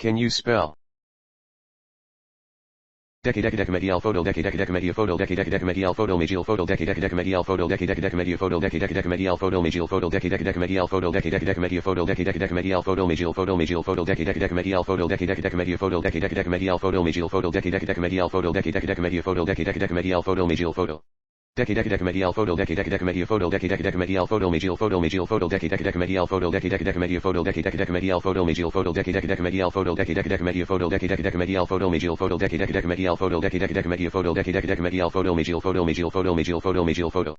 Can you spell? Decadec medial photo decadec media photo decadec medial photo magial photo decadec medial photo decadec media photo decadec medial photo magial photo decadec medial photo decadec media photo decadec medial photo magial photo decadec medial photo decadec media photo decadec medial photo magial photo decadec medial photo decadec media photo decadec medial photo magial photo decadec medial photo decadec media photo decadec medial photo magial photo decadec medial photo decadec media photo decadec medial photo magial photo decadec medial photo decadec media photo decadec medial photo magial photo decadec medial photo decadec media photo decadec medial photo magial photo magial photo magial photo